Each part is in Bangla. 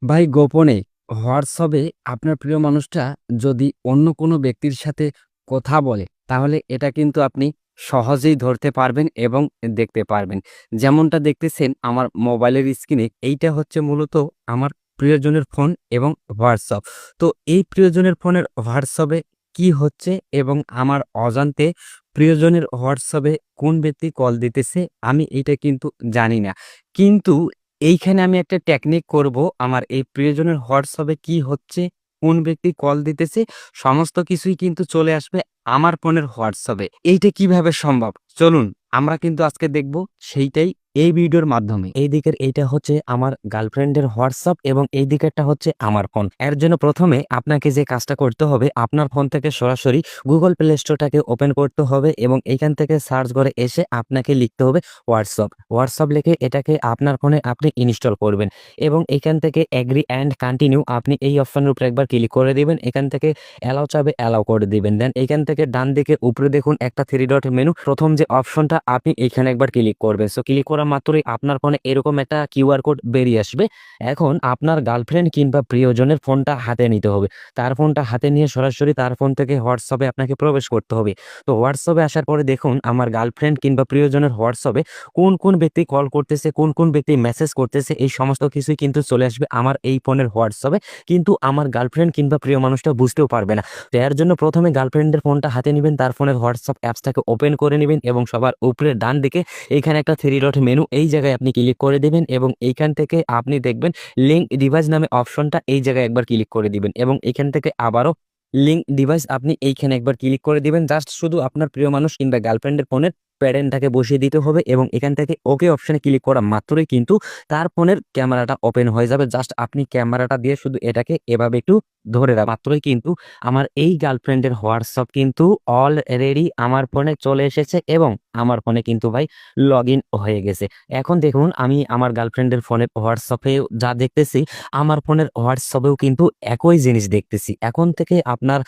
ভাই গোপনে হোয়াটসঅ্যাপে আপনার প্রিয় মানুষটা যদি অন্য কোনো ব্যক্তির সাথে কথা বলে, তাহলে এটা কিন্তু আপনি সহজেই ধরতে পারবেন এবং দেখতে পারবেন। যেমনটা দেখতেছেন আমার মোবাইলের স্ক্রিনে, এইটা হচ্ছে মূলত আমার প্রিয়জনের ফোন এবং হোয়াটসঅ্যাপ। তো এই প্রিয়জনের ফোনের হোয়াটসঅ্যাপে কি হচ্ছে এবং আমার অজান্তে প্রিয়জনের হোয়াটসঅ্যাপে কোন ব্যক্তি কল দিতেছে আমি এইটা কিন্তু জানি না। কিন্তু এইখানে আমি একটা টেকনিক করব। আমার এই প্রিয়জনের হোয়াটসঅ্যাপে কি হচ্ছে, কোন ব্যক্তি কল দিতেছে, সমস্ত কিছুই কিন্তু চলে আসবে আমার ফোনের হোয়াটসঅ্যাপে। এইটা কিভাবে সম্ভব? চলুন আমরা কিন্তু আজকে দেখব সেইটাই এই ভিডিওর মাধ্যমে। এই দিকের এইটা হচ্ছে আমার গার্লফ্রেন্ডের হোয়াটসঅ্যাপ এবং এই দিকেরটা হচ্ছে আমার ফোন। এর জন্য প্রথমে আপনাকে যে কাজটা করতে হবে, আপনার ফোন থেকে সরাসরি গুগল প্লে স্টোরটাকে ওপেন করতে হবে এবং এইখান থেকে সার্চ করে এসে আপনাকে লিখতে হবে হোয়াটসঅ্যাপ লিখে এটাকে আপনার ফোনে আপনি ইনস্টল করবেন এবং এখান থেকে এগ্রি অ্যান্ড কন্টিনিউ আপনি এই অপশনের উপরে একবার ক্লিক করে দিবেন। এখান থেকে অ্যালাউ চাবে অ্যালাউ করে দিবেন। দেন এখান থেকে ডান দিকে উপরে দেখুন একটা থ্রি ডট মেনু, প্রথম যে অপশনটা আপনি এখানে একবার ক্লিক করবেন। সো ক্লিক করা মাত্রই আপনার ফোনে এরকম একটা কিউআর কোড বেরিয়ে আসবে। এখন আপনার গার্লফ্রেন্ড কিংবা প্রিয়জনের ফোনটা হাতে নিতে হবে। তার ফোনটা হাতে নিয়ে সরাসরি তার ফোন থেকে হোয়াটসঅ্যাপে আপনাকে প্রবেশ করতে হবে। তো হোয়াটসঅ্যাপে আসার পরে দেখুন আমার গার্লফ্রেন্ড কিংবা প্রিয়জনের হোয়াটসঅ্যাপে কোন ব্যক্তি কল করতেছে, কোন ব্যক্তি মেসেজ করতেছে, এই সমস্ত কিছুই কিন্তু চলে আসবে আমার এই ফোনের হোয়াটসঅ্যাপে। কিন্তু আমার গার্লফ্রেন্ড কিংবা প্রিয় মানুষটা বুঝতেও পারবে না। তো এর জন্য প্রথমে গার্লফ্রেন্ডের ফোনটা হাতে নেবেন, তার ফোনের হোয়াটসঅ্যাপ অ্যাপসটাকে ওপেন করে নেবেন এবং সবার উপরে ডান দিকে এইখানে একটা থ্রি ডট মেনু, এই জায়গায় আপনি ক্লিক করে দিবেন এবং এইখান থেকে আপনি দেখবেন লিঙ্ক ডিভাইস নামে অপশনটা, এই জায়গায় একবার ক্লিক করে দিবেন এবং এখান থেকে আবারও লিঙ্ক ডিভাইস আপনি এইখানে একবার ক্লিক করে দিবেন। জাস্ট শুধু আপনার প্রিয় মানুষ কিংবা গার্লফ্রেন্ডের ফোনের প্যারেন্টটাকে বসিয়ে দিতে হবে এবং এখান থেকে ওকে অপশনে ক্লিক করা মাত্রই কিন্তু তার ফোনের ক্যামেরাটা ওপেন হয়ে যাবে। জাস্ট আপনি ক্যামেরাটা দিয়ে শুধু এটাকে এভাবে একটু ধরে রাখ মাত্রই কিন্তু আমার এই গার্লফ্রেন্ডের হোয়াটসঅ্যাপ কিন্তু অলরেডি আমার ফোনে চলে এসেছে এবং আমার ফোনে কিন্তু ভাই লগ ইন হয়ে গেছে। এখন দেখুন আমি আমার গার্লফ্রেন্ডের ফোনের হোয়াটসঅ্যাপে যা দেখতেছি, আমার ফোনের হোয়াটসঅ্যাপেও কিন্তু একই জিনিস দেখতেছি। এখন থেকে আপনার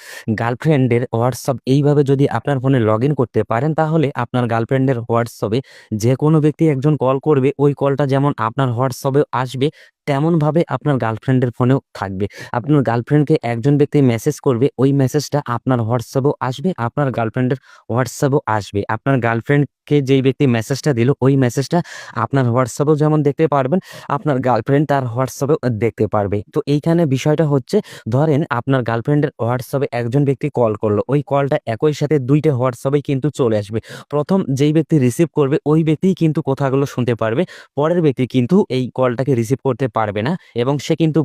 গার্লফ্রেন্ডের হোয়াটসঅ্যাপ এইভাবে যদি আপনার ফোনে লগ ইন করতে পারেন, তাহলে আপনার গার্লফ্রেন্ডের হোয়াটসঅ্যাপে যে কোনো ব্যক্তি একজন কল করবে, ওই কলটা যেমন আপনার হোয়াটসঅ্যাপে আসবে, তেমনভাবে আপনার গার্লফ্রেন্ডের ফোনেও থাকবে। আপনার গার্লফ্রেন্ডকে একজন ব্যক্তি মেসেজ করবে, ওই মেসেজটা আপনার হোয়াটসঅ্যাপেও আসবে, আপনার গার্লফ্রেন্ডের হোয়াটসঅ্যাপেও আসবে। আপনার গার্লফ্রেন্ডকে যেই ব্যক্তি মেসেজটা দিল, ওই মেসেজটা আপনার হোয়াটসঅ্যাপেও যেমন দেখতে পারবেন, আপনার গার্লফ্রেন্ড তার হোয়াটসঅ্যাপেও দেখতে পারবে। তো এইখানে বিষয়টা হচ্ছে, ধরেন আপনার গার্লফ্রেন্ডের হোয়াটসঅ্যাপে একজন ব্যক্তি কল করলো, ওই কলটা একই সাথে দুইটা হোয়াটসঅ্যাপে কিন্তু চলে আসবে। প্রথম যেই ব্যক্তি রিসিভ করবে ওই ব্যক্তিই কিন্তু কথাগুলো শুনতে পারবে, পরের ব্যক্তি কিন্তু এই কলটাকে রিসিভ করতে পারবে না এবং সে কিন্তু